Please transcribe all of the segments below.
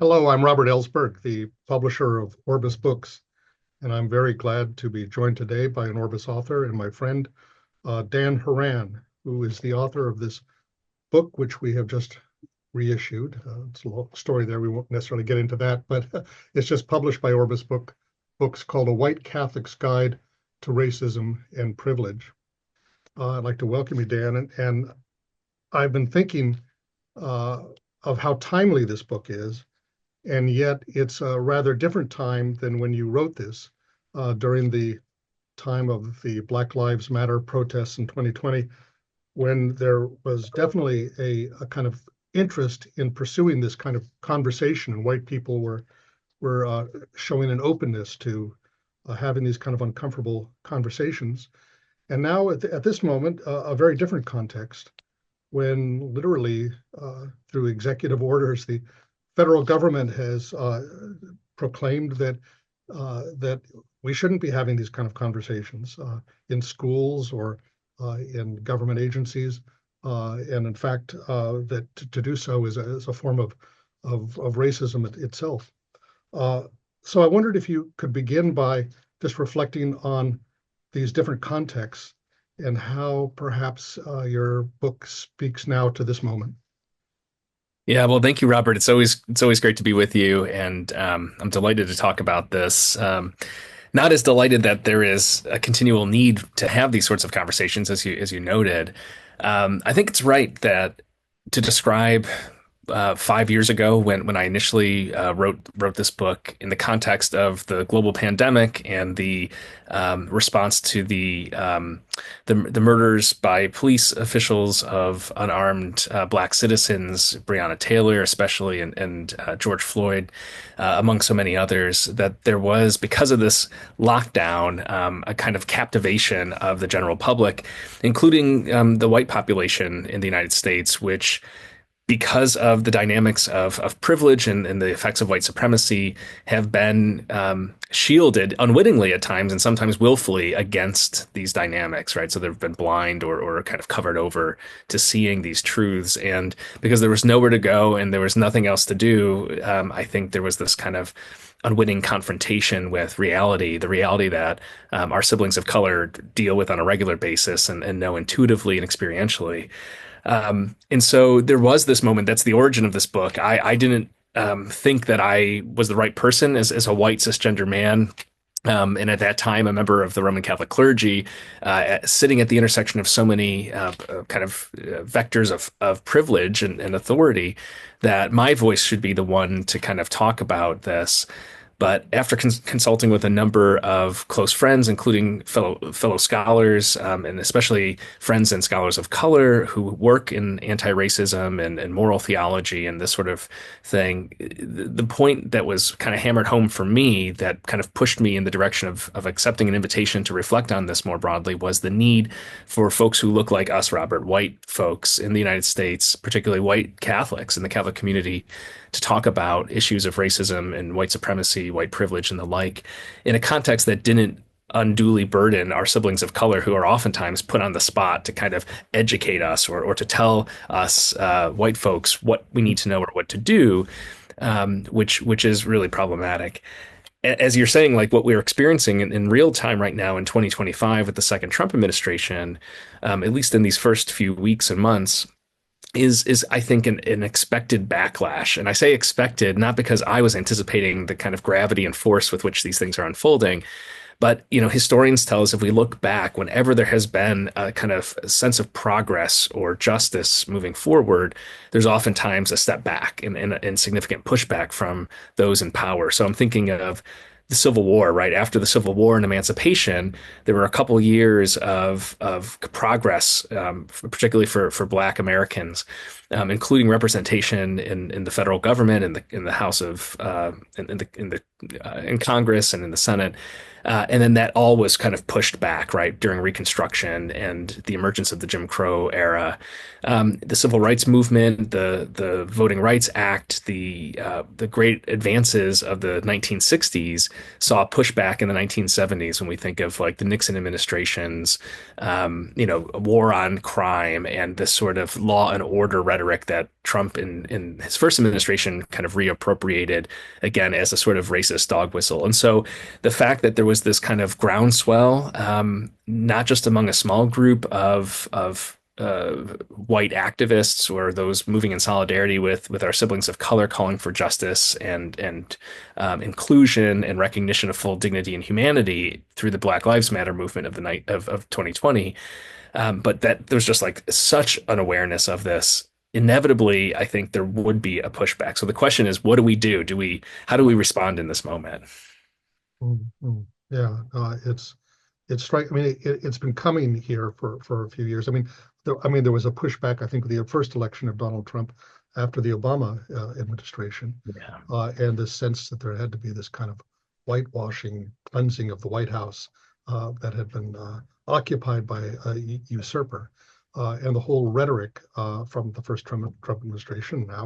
Hello, I'm Robert Ellsberg, the publisher of Orbis Books, and I'm very glad to be joined today by an Orbis author and my friend, Dan Horan, who is the author of this book, which we have just reissued. It's a long story there. We won't necessarily get into that, but it's just published by Orbis Books called A White Catholic's Guide to Racism and Privilege. I'd like to welcome you, Dan, and I've been thinking uh, of how timely this book is, and yet it's a rather different time than when you wrote this during the time of the Black Lives Matter protests in 2020, when there was definitely a kind of interest in pursuing this kind of conversation, and white people were showing an openness to having these kind of uncomfortable conversations. And now at this moment, a very different context, when literally through executive orders, the federal government has proclaimed that we shouldn't be having these kind of conversations in schools or in government agencies, and in fact, that to do so is a form of racism itself. Uh, so I wondered if you could begin by just reflecting on these different contexts and how perhaps your book speaks now to this moment. Yeah, well, thank you, Robert. It's always great to be with you, and I'm delighted to talk about this. Not as delighted that there is a continual need to have these sorts of conversations, as you noted. I think it's right that to describe 5 years ago when I initially wrote this book in the context of the global pandemic and the response to the murders by police officials of unarmed black citizens, Breonna Taylor especially, and George Floyd, among so many others, that there was, because of this lockdown, a kind of captivation of the general public, including the white population in the United States, which, because of the dynamics of privilege and the effects of white supremacy, have been shielded unwittingly at times and sometimes willfully against these dynamics, right? So they've been blind or kind of covered over to seeing these truths. And because there was nowhere to go and there was nothing else to do, I think there was this kind of unwitting confrontation with reality, the reality that our siblings of color deal with on a regular basis and know intuitively and experientially. And so there was this moment. That's the origin of this book. I didn't think that I was the right person as a white cisgender man. And at that time, a member of the Roman Catholic clergy, sitting at the intersection of so many kind of vectors of privilege and authority, that my voice should be the one to kind of talk about this. But after consulting with a number of close friends, including fellow scholars, and especially friends and scholars of color who work in anti-racism and moral theology and this sort of thing, the point that was kind of hammered home for me, that kind of pushed me in the direction of accepting an invitation to reflect on this more broadly, was the need for folks who look like us, Robert, white folks in the United States, particularly white Catholics in the Catholic community, to talk about issues of racism and white supremacy, white privilege, and the like, in a context that didn't unduly burden our siblings of color, who are oftentimes put on the spot to kind of educate us or to tell us white folks what we need to know or what to do, which is really problematic. As you're saying, like what we're experiencing in real time right now in 2025 with the second Trump administration, at least in these first few weeks and months, is I think an expected backlash. And I say expected not because I was anticipating the kind of gravity and force with which these things are unfolding, but historians tell us, if we look back, whenever there has been a kind of sense of progress or justice moving forward, there's oftentimes a step back and significant pushback from those in power. So I'm thinking of the Civil War, right? After the Civil War and emancipation, there were a couple of years of progress, particularly for Black Americans, including representation in the federal government, in the House of in Congress and in the Senate. And then that all was kind of pushed back, right, during Reconstruction and the emergence of the Jim Crow era. The Civil Rights Movement, the Voting Rights Act, the great advances of the 1960s saw pushback in the 1970s when we think of like the Nixon administration's, war on crime and this sort of law and order rhetoric that Trump in his first administration kind of reappropriated again as a sort of racist dog whistle. And so the fact that there was this kind of groundswell, not just among a small group of white activists or those moving in solidarity with our siblings of color, calling for justice and inclusion and recognition of full dignity and humanity through the Black Lives Matter movement of the night of 2020. But that there's just like such an awareness of this. Inevitably, I think there would be a pushback. So the question is, what do we do? How do we respond in this moment? Mhm. Yeah, it's strike. I mean, it's been coming here for a few years. There was a pushback. I think with the first election of Donald Trump after the Obama administration, Yeah. and this sense that there had to be this kind of whitewashing, cleansing of the White House that had been occupied by a usurper, and the whole rhetoric from the first Trump administration. Now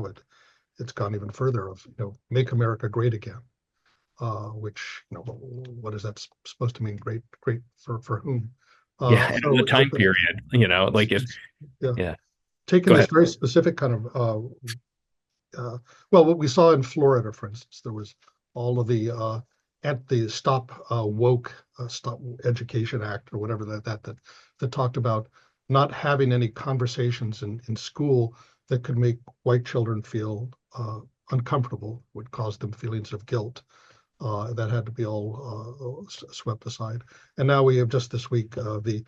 it's gone even further of make America great again, which what is that supposed to mean? Great for whom? Yeah. And So the time period, like if, yeah, yeah, taking go this ahead. very specific kind of well, what we saw in Florida, for instance, there was all of the at the Stop Woke Stop Education Act or whatever that talked about not having any conversations in school that could make white children feel uncomfortable, would cause them feelings of guilt. That had to be all swept aside. And now we have just this week the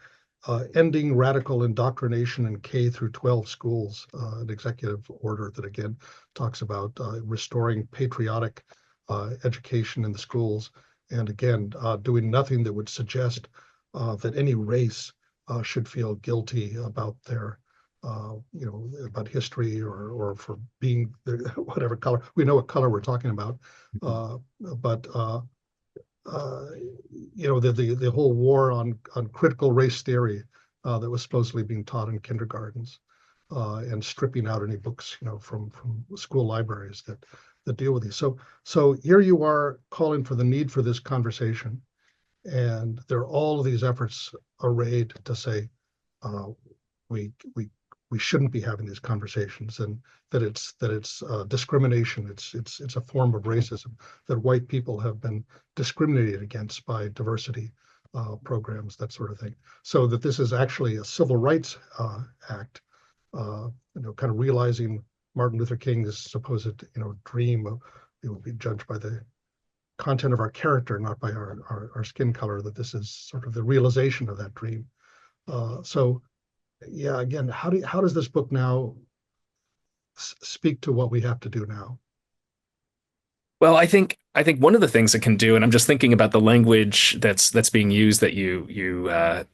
ending radical indoctrination in K through 12 schools, an executive order that again talks about restoring patriotic education in the schools, and again doing nothing that would suggest that any race should feel guilty about their about history or for being whatever color. We know what color we're talking about, but the whole war on critical race theory that was supposedly being taught in kindergartens, and stripping out any books from school libraries that deal with these. So here you are calling for the need for this conversation, and there are all of these efforts arrayed to say we we shouldn't be having these conversations, and that it's discrimination. It's a form of racism, that white people have been discriminated against by diversity programs, that sort of thing. So that this is actually a civil rights act, kind of realizing Martin Luther King's supposed dream of we will be judged by the content of our character, not by our skin color, that this is sort of the realization of that dream. So yeah, again, how does this book now speak to what we have to do now? Well, I think one of the things it can do, and I'm just thinking about the language that's being used that you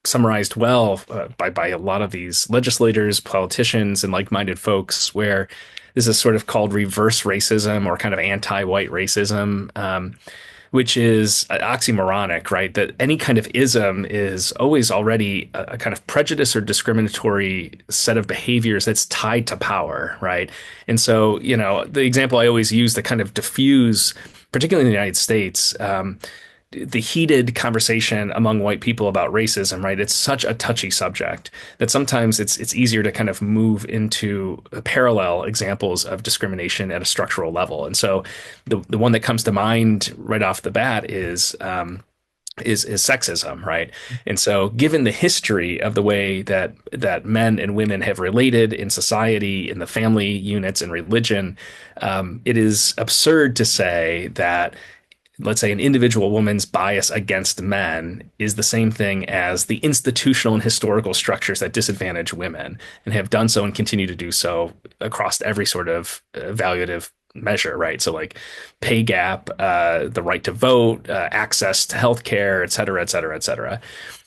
summarized well by a lot of these legislators, politicians, and like-minded folks, where this is sort of called reverse racism or kind of anti-white racism, which is oxymoronic, right? That any kind of ism is always already a kind of prejudice or discriminatory set of behaviors that's tied to power, right? And so, the example I always use to kind of diffuse, particularly in the United States, the heated conversation among white people about racism, right? It's such a touchy subject that sometimes it's easier to kind of move into parallel examples of discrimination at a structural level. And so the one that comes to mind right off the bat is sexism, right? And so given the history of the way that men and women have related in society, in the family units and religion, it is absurd to say that, let's say, an individual woman's bias against men is the same thing as the institutional and historical structures that disadvantage women and have done so and continue to do so across every sort of evaluative measure, right? So like pay gap, the right to vote, access to healthcare, et cetera, et cetera, et cetera.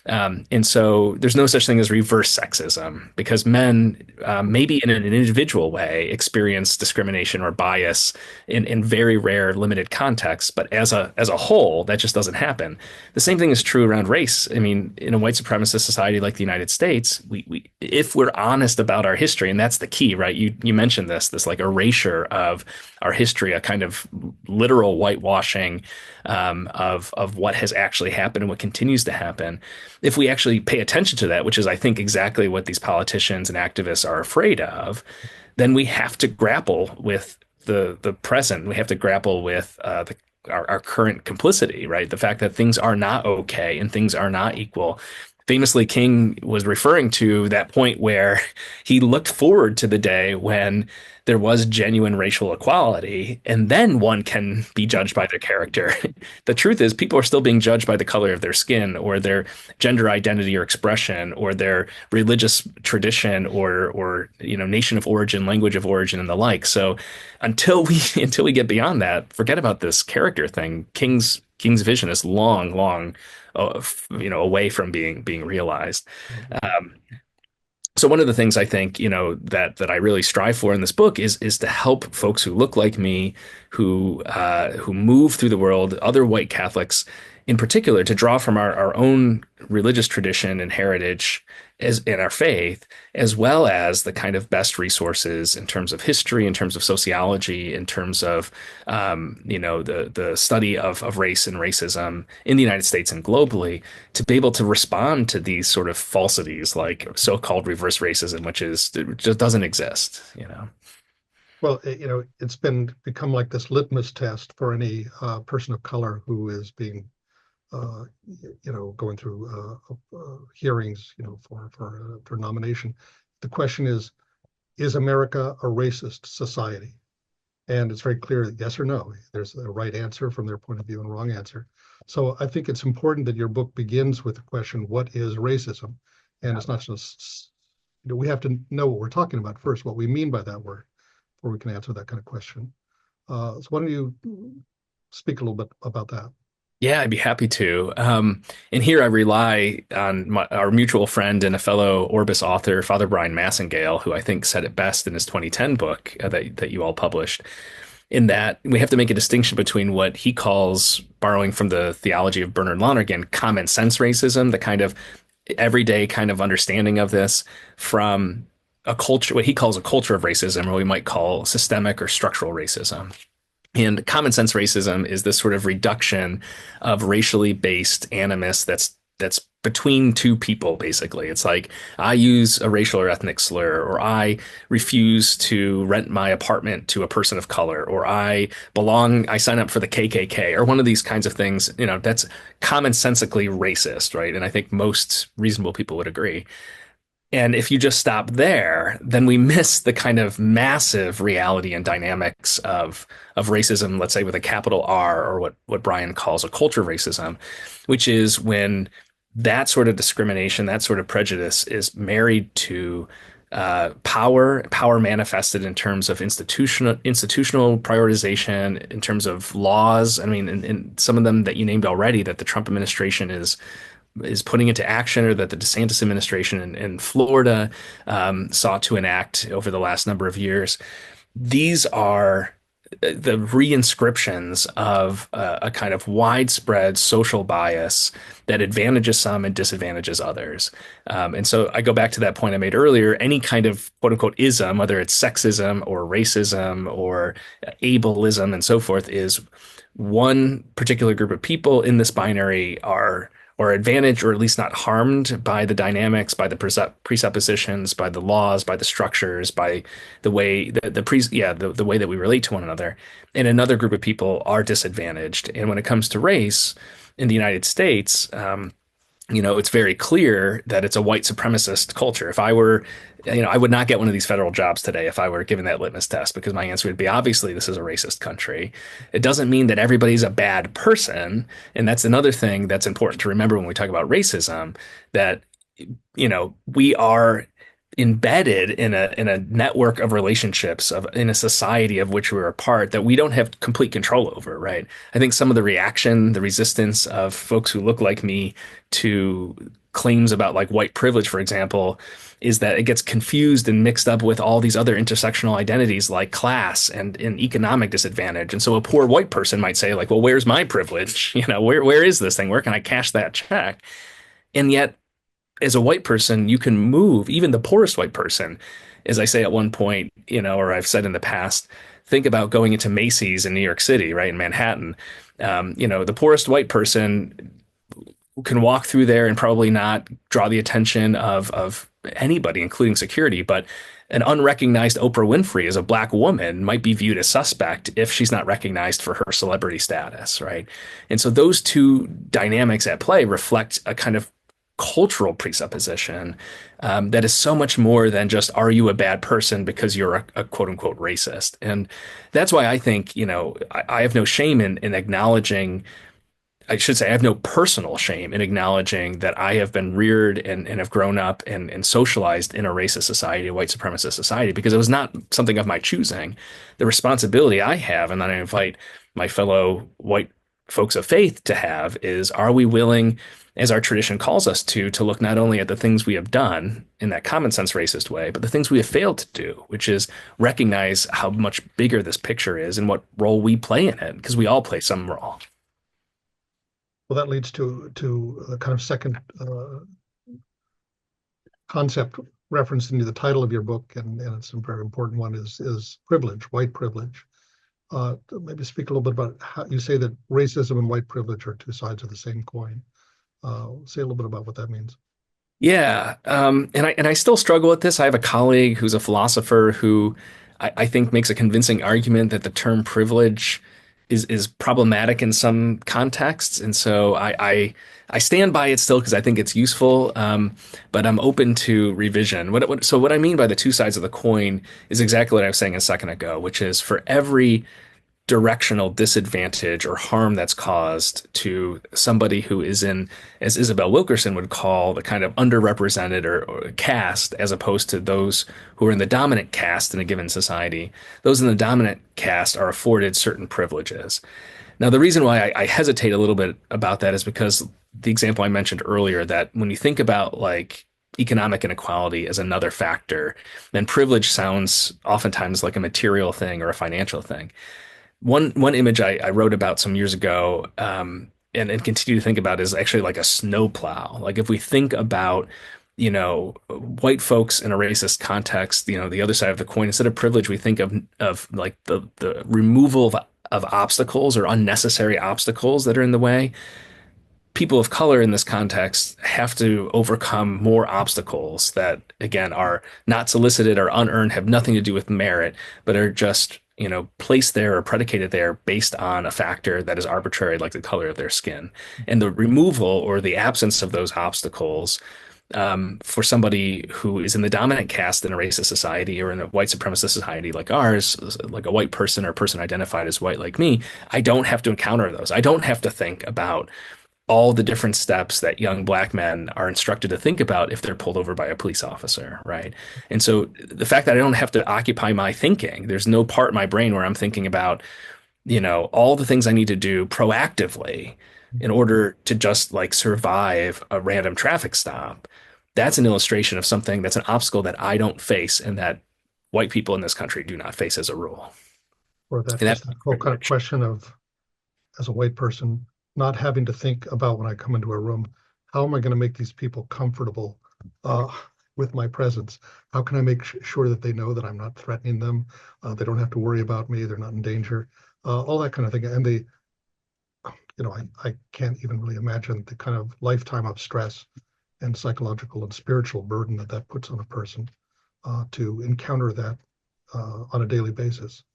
And so there's no such thing as reverse sexism because men, maybe in an individual way, experience discrimination or bias in very rare, limited contexts. But as a whole, that just doesn't happen. The same thing is true around race. I mean, in a white supremacist society like the United States, we if we're honest about our history, and that's the key, right? You mentioned this like erasure of our history, a kind of literal whitewashing of what has actually happened and what continues to happen. If we actually pay attention to that, which is, I think, exactly what these politicians and activists are afraid of, then we have to grapple with the present. We have to grapple with our current complicity, right? The fact that things are not okay and things are not equal. Famously, King was referring to that point where he looked forward to the day when there was genuine racial equality, and then one can be judged by their character. The truth is, people are still being judged by the color of their skin, or their gender identity or expression, or their religious tradition, or nation of origin, language of origin, and the like. So, until we until we get beyond that, forget about this character thing. King's vision is long, away from being realized. Um, so one of the things I think, that I really strive for in this book is to help folks who look like me, who move through the world, other white Catholics in particular, to draw from our own religious tradition and heritage as in our faith, as well as the kind of best resources in terms of history, in terms of sociology, in terms of the study of race and racism in the United States and globally, to be able to respond to these sort of falsities like so-called reverse racism, which just doesn't exist, Well, it's become like this litmus test for any person of color who is being, going through hearings, for nomination. The question is America a racist society? And it's very clear that yes or no. There's a right answer from their point of view and a wrong answer. So I think it's important that your book begins with the question, what is racism? And it's not just, we have to know what we're talking about first, what we mean by that word, before we can answer that kind of question. So why don't you speak a little bit about that? Yeah, I'd be happy to. And here I rely on our mutual friend and a fellow Orbis author, Father Brian Massengale, who I think said it best in his 2010 book that you all published, in that we have to make a distinction between what he calls, borrowing from the theology of Bernard Lonergan, common sense racism, the kind of everyday kind of understanding of this, from a culture, what he calls a culture of racism, or we might call systemic or structural racism. And common sense racism is this sort of reduction of racially based animus that's between two people, basically. It's like, I use a racial or ethnic slur, or I refuse to rent my apartment to a person of color, or I sign up for the KKK, or one of these kinds of things, that's commonsensically racist, right? And I think most reasonable people would agree. And if you just stop there, then we miss the kind of massive reality and dynamics of racism, let's say with a capital R, or what Brian calls a culture of racism, which is when that sort of discrimination, that sort of prejudice is married to power manifested in terms of institutional prioritization, in terms of laws. I mean, in some of them that you named already, that the Trump administration is putting into action, or that the DeSantis administration in Florida sought to enact over the last number of years. These are the reinscriptions of a kind of widespread social bias that advantages some and disadvantages others. And so I go back to that point I made earlier. Any kind of quote unquote ism, whether it's sexism or racism or ableism and so forth, is one particular group of people in this binary are or advantaged, or at least not harmed by the dynamics, by the presuppositions, by the laws, by the structures, by the way the way that we relate to one another. And another group of people are disadvantaged. And when it comes to race in the United States, it's very clear that it's a white supremacist culture. If I were, I would not get one of these federal jobs today if I were given that litmus test, because my answer would be, obviously, this is a racist country. It doesn't mean that everybody's a bad person. And that's another thing that's important to remember when we talk about racism, that, we are embedded in a network of relationships in a society of which we're a part that we don't have complete control over, right? I think some of the reaction, the resistance of folks who look like me to claims about like white privilege, for example, is that it gets confused and mixed up with all these other intersectional identities like class and economic disadvantage. And so a poor white person might say like, well, where's my privilege? Where is this thing? Where can I cash that check? And yet, as a white person, you can move, even the poorest white person, as I say at one point, or I've said in the past, think about going into Macy's in New York City, right, in Manhattan. The poorest white person can walk through there and probably not draw the attention of anybody, including security. But an unrecognized Oprah Winfrey as a black woman might be viewed as suspect if she's not recognized for her celebrity status, right? And so those two dynamics at play reflect a kind of cultural presupposition that is so much more than just are you a bad person because you're a quote unquote racist. And that's why I think, I have no shame in acknowledging, I should say, I have no personal shame in acknowledging that I have been reared and have grown up and socialized in a racist society, a white supremacist society, because it was not something of my choosing. The responsibility I have, and that I invite my fellow white folks of faith to have, is are we willing, as our tradition calls us to look not only at the things we have done in that common sense racist way, but the things we have failed to do, which is recognize how much bigger this picture is and what role we play in it, because we all play some role. Well, that leads to a kind of second concept referenced into the title of your book, and it's a very important one, is privilege, white privilege. Maybe speak a little bit about how you say that racism and white privilege are two sides of the same coin. Say a little bit about what that means. Yeah, and I still struggle with this. I have a colleague who's a philosopher who I think makes a convincing argument that the term privilege is problematic in some contexts, and so I stand by it still because I think it's useful. But I'm open to revision. So what I mean by the two sides of the coin is exactly what I was saying a second ago, which is for every directional disadvantage or harm that's caused to somebody who is in, as Isabel Wilkerson would call, the kind of underrepresented or caste, as opposed to those who are in the dominant caste in a given society. Those in the dominant caste are afforded certain privileges. Now, the reason why I hesitate a little bit about that is because the example I mentioned earlier, that when you think about like economic inequality as another factor, then privilege sounds oftentimes like a material thing or a financial thing. One image I wrote about some years ago, and continue to think about, is actually like a snowplow. Like if we think about, white folks in a racist context, the other side of the coin, instead of privilege, we think of like the removal of obstacles or unnecessary obstacles that are in the way. People of color in this context have to overcome more obstacles that, again, are not solicited or unearned, have nothing to do with merit, but are just, placed there or predicated there based on a factor that is arbitrary, like the color of their skin. And the removal or the absence of those obstacles, for somebody who is in the dominant caste in a racist society or in a white supremacist society like ours, like a white person or a person identified as white like me, I don't have to encounter those. I don't have to think about all the different steps that young black men are instructed to think about if they're pulled over by a police officer, right? And so the fact that I don't have to occupy my thinking, there's no part in my brain where I'm thinking about, all the things I need to do proactively in order to just like survive a random traffic stop. That's an illustration of something that's an obstacle that I don't face and that white people in this country do not face as a rule. Or that And just that's that whole kind of question of, as a white person, not having to think about when I come into a room, how am I going to make these people comfortable with my presence? How can I make sure that they know that I'm not threatening them? They don't have to worry about me. They're not in danger. All that kind of thing. And I can't even really imagine the kind of lifetime of stress and psychological and spiritual burden that puts on a person to encounter that on a daily basis.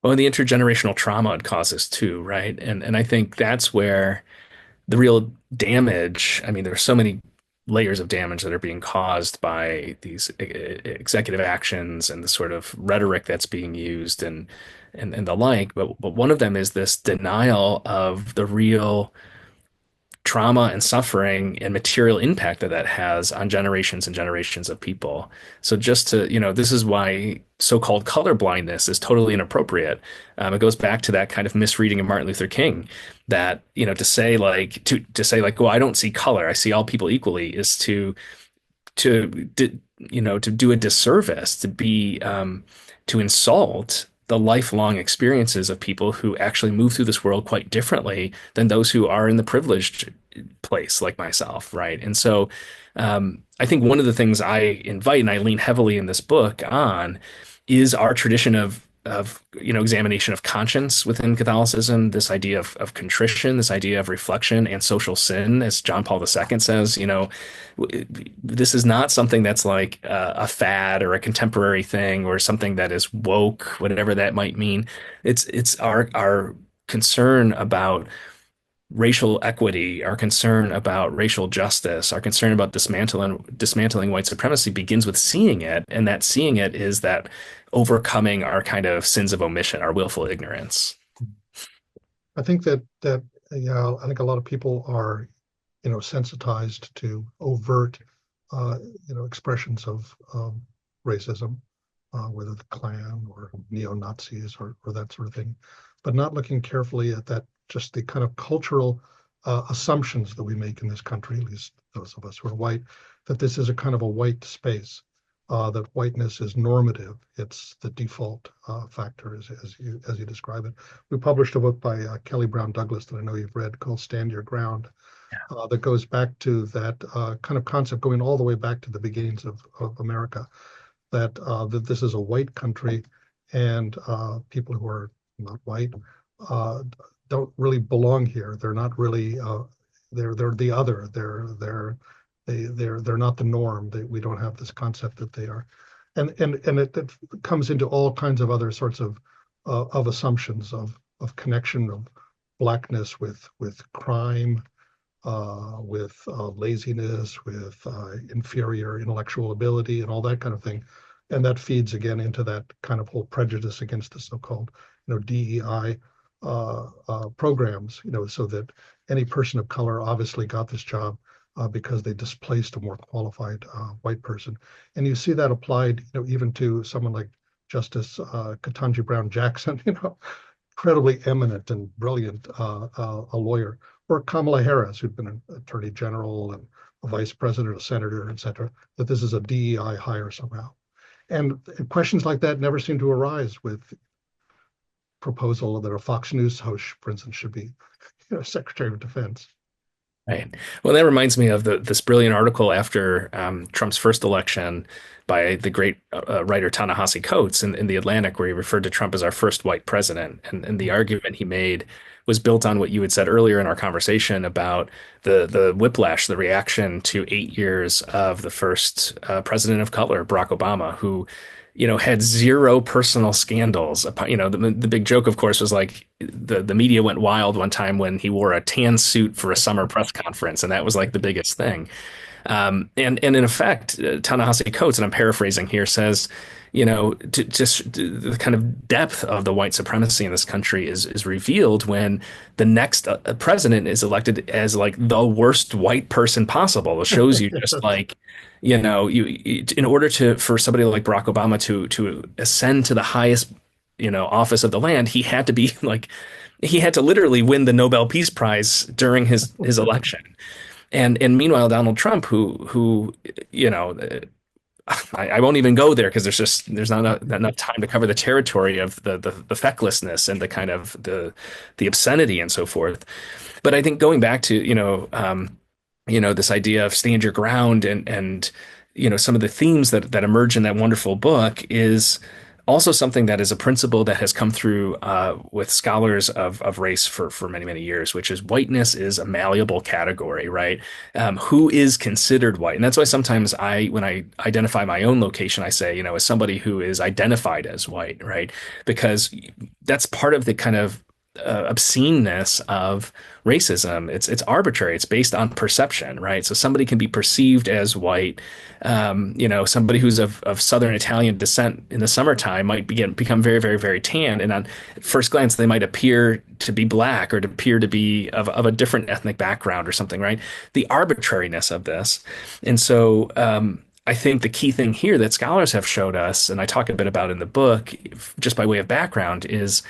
well, and the intergenerational trauma it causes too, right? And I think that's where the real damage, I mean, there's so many layers of damage that are being caused by these executive actions and the sort of rhetoric that's being used and the like. But one of them is this denial of the real trauma and suffering and material impact that has on generations and generations of people. So just to, this is why so-called color blindness is totally inappropriate. It goes back to that kind of misreading of Martin Luther King, that, to say like, well, I don't see color, I see all people equally, is to do a disservice, to insult the lifelong experiences of people who actually move through this world quite differently than those who are in the privileged place like myself, right? And so I think one of the things I invite and I lean heavily in this book on is our tradition of examination of conscience within Catholicism, this idea of contrition, this idea of reflection and social sin, as John Paul II says, this is not something that's like a fad or a contemporary thing or something that is woke, whatever that might mean. It's our concern about racial equity, our concern about racial justice, our concern about dismantling white supremacy begins with seeing it, and that seeing it is that overcoming our kind of sins of omission, our willful ignorance. I think that yeah, I think a lot of people are, sensitized to overt, expressions of racism, whether the Klan or neo-Nazis or that sort of thing, but not looking carefully at that, just the kind of cultural assumptions that we make in this country, at least those of us who are white, that this is a kind of a white space, that whiteness is normative. It's the default factor, as you describe it. We published a book by Kelly Brown Douglas that I know you've read called Stand Your Ground, that goes back to that kind of concept, going all the way back to the beginnings of America, that this is a white country, and people who are not white uh, don't really belong here. They're not really. They're the other. They're not the norm. We don't have this concept that they are, and it comes into all kinds of other sorts of assumptions of connection of blackness with crime, with laziness, with inferior intellectual ability, and all that kind of thing. And that feeds again into that kind of whole prejudice against the so-called, DEI programs, so that any person of color obviously got this job because they displaced a more qualified white person. And you see that applied, even to someone like Justice Ketanji Brown Jackson, incredibly eminent and brilliant a lawyer, or Kamala Harris, who'd been an attorney general and a vice president, a senator, et cetera, that this is a DEI hire somehow. And questions like that never seem to arise with proposal that a Fox News host, for instance, should be, Secretary of Defense. Right. Well, that reminds me of this brilliant article after Trump's first election by the great writer Ta-Nehisi Coates in The Atlantic, where he referred to Trump as our first white president. And the argument he made was built on what you had said earlier in our conversation about the whiplash, the reaction to 8 years of the first president of color, Barack Obama, who had zero personal scandals. The big joke, of course, was like the media went wild one time when he wore a tan suit for a summer press conference, and that was like the biggest thing. And in effect, Ta-Nehisi Coates, and I'm paraphrasing here, says, just the kind of depth of the white supremacy in this country is revealed when the next president is elected as like the worst white person possible. It shows you just like, in order for somebody like Barack Obama to ascend to the highest, office of the land, he had to be like, he had to literally win the Nobel Peace Prize during his election. And meanwhile, Donald Trump, who I won't even go there because there's not enough time to cover the territory of the fecklessness and the kind of the obscenity and so forth. But I think going back to this idea of stand your ground and some of the themes that emerge in that wonderful book is also something that is a principle that has come through with scholars of race for many, many years, which is whiteness is a malleable category, right? Who is considered white? And that's why sometimes when I identify my own location, I say, as somebody who is identified as white, right? Because that's part of the kind of obsceneness of racism. It's arbitrary. It's based on perception, right? So somebody can be perceived as white. Somebody who's of Southern Italian descent in the summertime might become very, very, very tan, and on first glance they might appear to be black or to appear to be of a different ethnic background or something, right? The arbitrariness of this, and so. I think the key thing here that scholars have showed us, and I talk a bit about in the book, just by way of background, is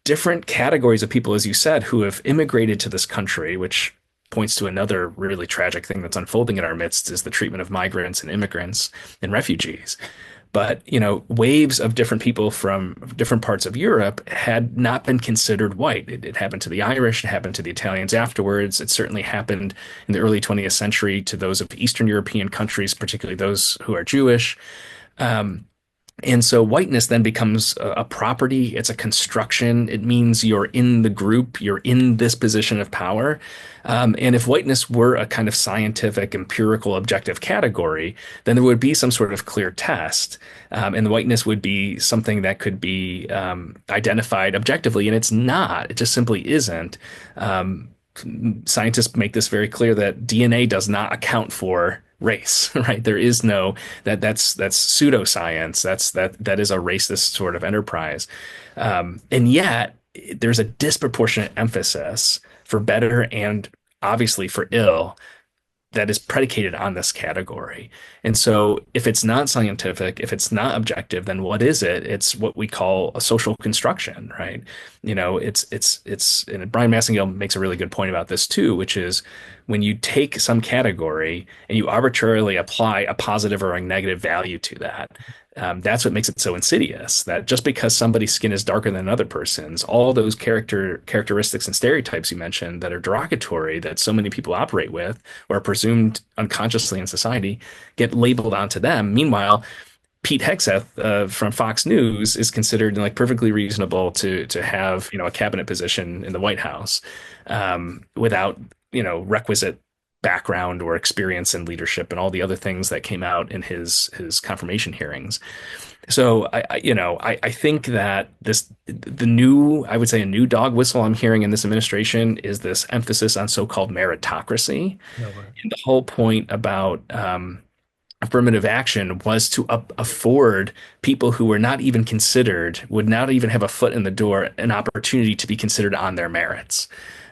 different categories of people, as you said, who have immigrated to this country, which points to another really tragic thing that's unfolding in our midst is the treatment of migrants and immigrants and refugees. But, waves of different people from different parts of Europe had not been considered white. It happened to the Irish, it happened to the Italians afterwards. It certainly happened in the early 20th century to those of Eastern European countries, particularly those who are Jewish. And so whiteness then becomes a property, it's a construction. It means you're in the group, you're in this position of power. And if whiteness were a kind of scientific, empirical, objective category, then there would be some sort of clear test. And the whiteness would be something that could be identified objectively. And it's not, it just simply isn't. Um, Scientists make this very clear that DNA does not account for race, right? There is no that's pseudoscience. That is a racist sort of enterprise, and yet there's a disproportionate emphasis for better and obviously for ill that is predicated on this category. And so if it's not scientific, if it's not objective, then what is it? It's what we call a social construction, right? And Brian Massengale makes a really good point about this too, which is when you take some category and you arbitrarily apply a positive or a negative value to that, that's what makes it so insidious. That just because somebody's skin is darker than another person's, all those characteristics and stereotypes you mentioned that are derogatory that so many people operate with or are presumed unconsciously in society get labeled onto them. Meanwhile, Pete Hegseth from Fox News is considered like perfectly reasonable to have a cabinet position in the White House without requisite background or experience in leadership and all the other things that came out in his confirmation hearings. So I think that the new, I would say, a new dog whistle I'm hearing in this administration is this emphasis on so-called meritocracy. Yeah, right. And the whole point about affirmative action was to afford people who were not even considered, would not even have a foot in the door, an opportunity to be considered on their merits.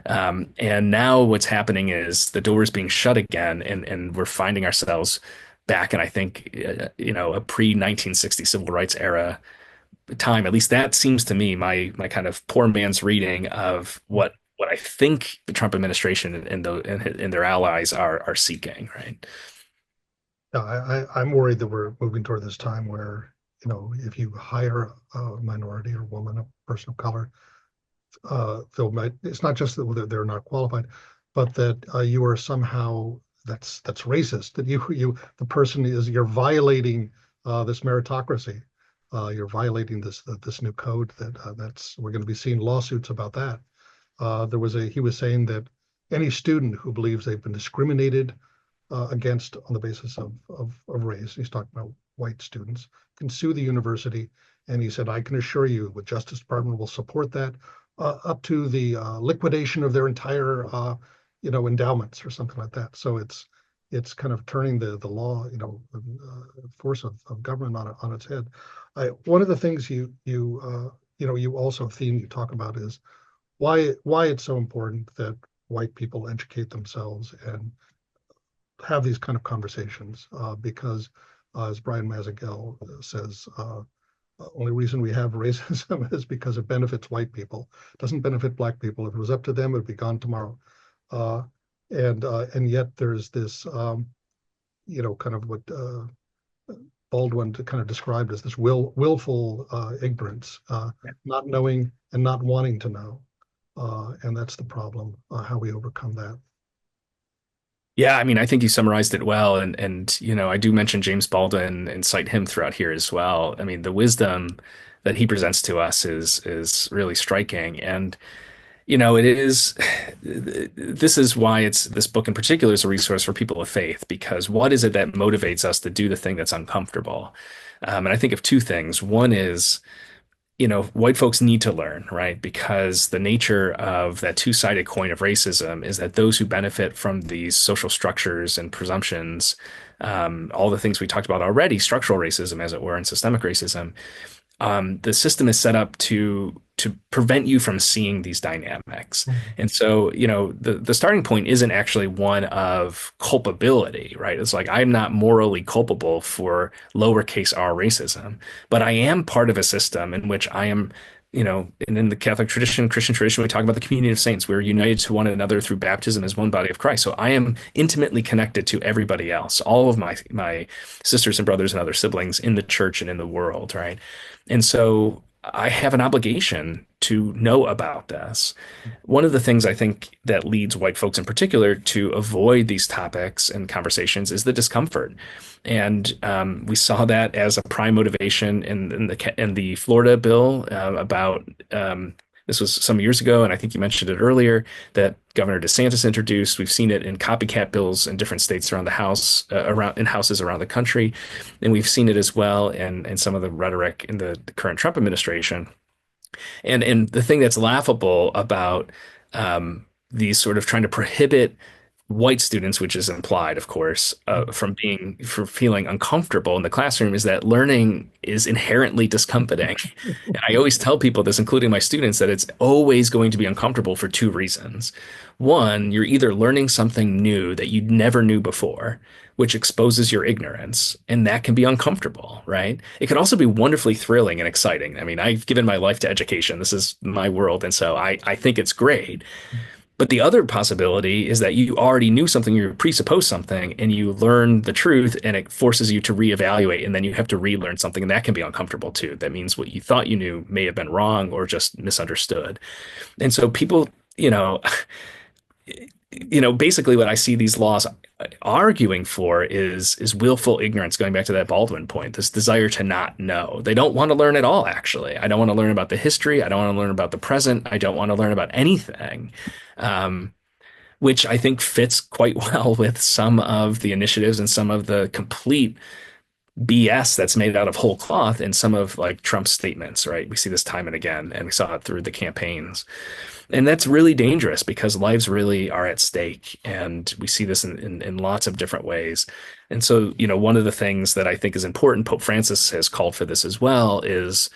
And now what's happening is the door is being shut again, and we're finding ourselves back in, I think, a pre-1960 civil rights era time. At least that seems to me my kind of poor man's reading of what I think the Trump administration and their allies are seeking, right? Yeah, I'm worried that we're moving toward this time where, if you hire a minority or woman, a person of color, it's not just that they're not qualified, but that you are somehow that's racist. That the person you're violating this meritocracy. You're violating this new code that's we're going to be seeing lawsuits about that. He was saying that any student who believes they've been discriminated against on the basis of race, he's talking about white students, can sue the university. And he said, I can assure you the Justice Department will support that up to the liquidation of their entire, endowments or something like that. So it's kind of turning the law, force of government on its head. One of the things you also you talk about is why it's so important that white people educate themselves and have these kind of conversations because, as Brian Mazzagel says, only reason we have racism is because it benefits white people. It doesn't benefit black people. If it was up to them, it would be gone tomorrow. And yet there's this, kind of what Baldwin kind of described as this willful ignorance, not knowing and not wanting to know. And that's the problem, how we overcome that. Yeah, I mean, I think you summarized it well, and I do mention James Baldwin and cite him throughout here as well. I mean, the wisdom that he presents to us is really striking, and it is. This is why this book in particular is a resource for people of faith, because what is it that motivates us to do the thing that's uncomfortable? And I think of two things. One is white folks need to learn, right? Because the nature of that two-sided coin of racism is that those who benefit from these social structures and presumptions, all the things we talked about already, structural racism, as it were, and systemic racism, the system is set up to prevent you from seeing these dynamics. And so, the starting point isn't actually one of culpability, right? It's like I'm not morally culpable for lowercase r racism, but I am part of a system in which I am, and in the Catholic tradition, Christian tradition, we talk about the community of saints. We're united to one another through baptism as one body of Christ. So I am intimately connected to everybody else, all of my sisters and brothers and other siblings in the church and in the world, right? And so I have an obligation to know about this. One of the things I think that leads white folks in particular to avoid these topics and conversations is the discomfort. And we saw that as a prime motivation in the Florida bill about this was some years ago, and I think you mentioned it earlier that Governor DeSantis introduced. We've seen it in copycat bills in different states around the house, around in houses around the country, and we've seen it as well in some of the rhetoric in the current Trump administration. And the thing that's laughable about these sort of trying to prohibit white students, which is implied, of course, from feeling uncomfortable in the classroom, is that learning is inherently discomforting. And I always tell people this, including my students, that it's always going to be uncomfortable for two reasons. One, you're either learning something new that you never knew before, which exposes your ignorance, and that can be uncomfortable, right? It can also be wonderfully thrilling and exciting. I mean, I've given my life to education. This is my world, and so I think it's great. But the other possibility is that you already knew something, you presupposed something, and you learn the truth, and it forces you to reevaluate, and then you have to relearn something, and that can be uncomfortable too. That means what you thought you knew may have been wrong or just misunderstood. And so people, basically what I see these laws arguing for is willful ignorance, going back to that Baldwin point, this desire to not know. They don't want to learn at all, actually. I don't want to learn about the history. I don't want to learn about the present. I don't want to learn about anything. Um, which I think fits quite well with some of the initiatives and some of the complete BS that's made out of whole cloth in some of like Trump's statements, right? We see this time and again, and we saw it through the campaigns. And that's really dangerous because lives really are at stake. And we see this in lots of different ways. And so, one of the things that I think is important, Pope Francis has called for this as well, is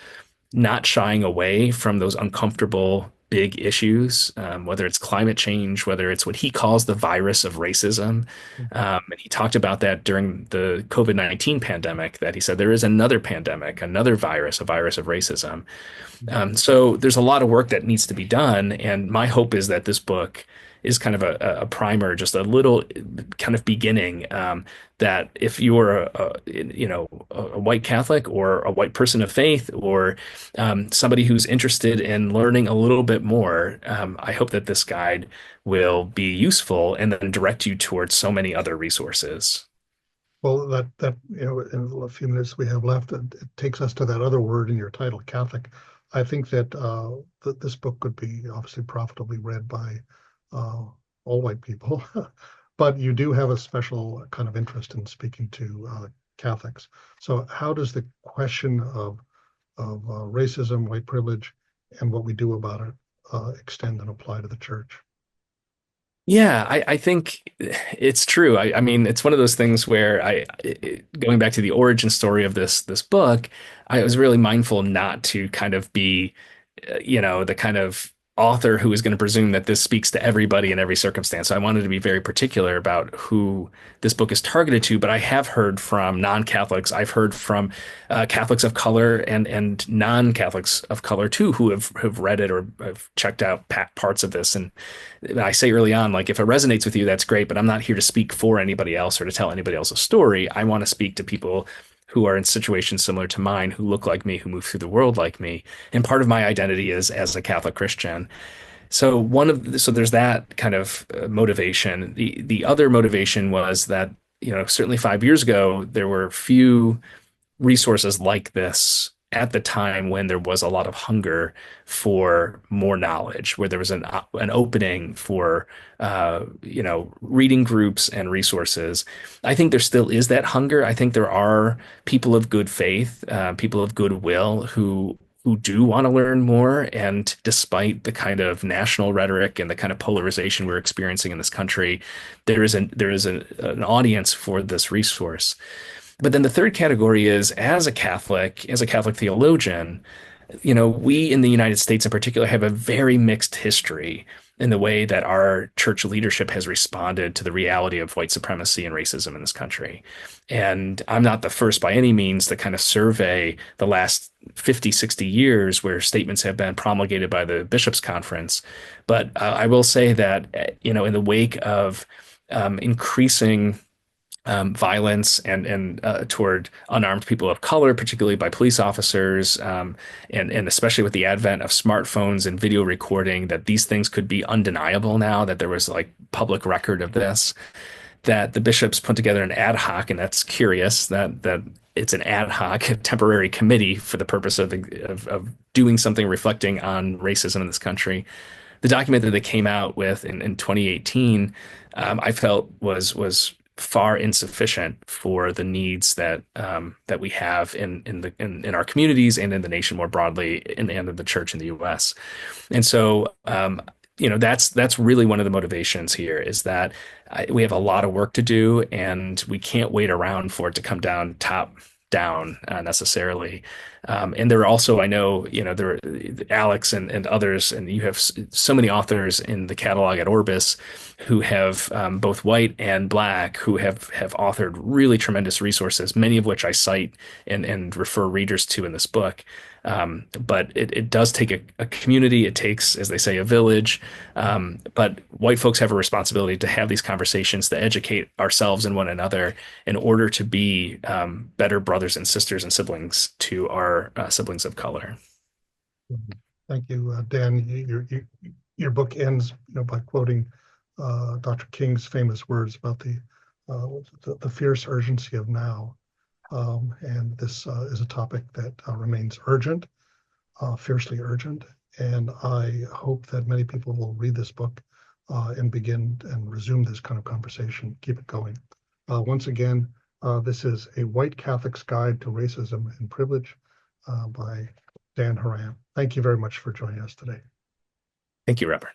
not shying away from those uncomfortable big issues, whether it's climate change, whether it's what he calls the virus of racism. And he talked about that during the COVID-19 pandemic, that he said there is another pandemic, another virus, a virus of racism. So there's a lot of work that needs to be done. And my hope is that this book is kind of a primer, just a little kind of beginning, that if you're a white Catholic or a white person of faith or somebody who's interested in learning a little bit more, I hope that this guide will be useful and then direct you towards so many other resources. Well, in the few minutes we have left, it takes us to that other word in your title, Catholic. I think that this book could be obviously profitably read by all white people, but you do have a special kind of interest in speaking to Catholics. So how does the question of racism, white privilege, and what we do about it extend and apply to the church? Yeah, I think it's true. I mean, it's one of those things where going back to the origin story of this book, I was really mindful not to kind of be, the kind of author who is going to presume that this speaks to everybody in every circumstance. So I wanted to be very particular about who this book is targeted to, but I have heard from non-Catholics. I've heard from Catholics of color and non-Catholics of color too, who have read it or have checked out parts of this. And I say early on, like, if it resonates with you, that's great, but I'm not here to speak for anybody else or to tell anybody else's story. I want to speak to people who are in situations similar to mine, who look like me, who move through the world like me. And part of my identity is as a Catholic Christian. So there's that kind of motivation. The other motivation was that, certainly 5 years ago, there were few resources like this at the time when there was a lot of hunger for more knowledge, where there was an opening for reading groups and resources. I think there still is that hunger. I think there are people of good faith, people of goodwill who do want to learn more. And despite the kind of national rhetoric and the kind of polarization we're experiencing in this country, there is an audience for this resource. But then the third category is, as a Catholic theologian, we in the United States in particular have a very mixed history in the way that our church leadership has responded to the reality of white supremacy and racism in this country. And I'm not the first by any means to kind of survey the last 50, 60 years where statements have been promulgated by the Bishops' Conference. But I will say that, in the wake of increasing violence and toward unarmed people of color, particularly by police officers, and especially with the advent of smartphones and video recording, that these things could be undeniable now, that there was like public record of this, that the bishops put together an ad hoc, and that's curious that it's an ad hoc temporary committee for the purpose of doing something reflecting on racism in this country. The document that they came out with in 2018, I felt was far insufficient for the needs that we have in our communities and in the nation more broadly, and in the church in the U.S. And so, that's really one of the motivations here, is that we have a lot of work to do, and we can't wait around for it to come down top down necessarily. And there are also, I know, there are Alex and others, and you have so many authors in the catalog at Orbis who have both white and black, who have authored really tremendous resources, many of which I cite and refer readers to in this book. But it does take a community. It takes, as they say, a village. But white folks have a responsibility to have these conversations, to educate ourselves and one another in order to be better brothers and sisters and siblings to our siblings of color. Thank you, Dan. Your book ends, by quoting Dr. King's famous words about the fierce urgency of now. And this is a topic that remains urgent, fiercely urgent. And I hope that many people will read this book and begin and resume this kind of conversation, keep it going. Once again, this is A White Catholic's Guide to Racism and Privilege by Dan Horan. Thank you very much for joining us today. Thank you, Robert.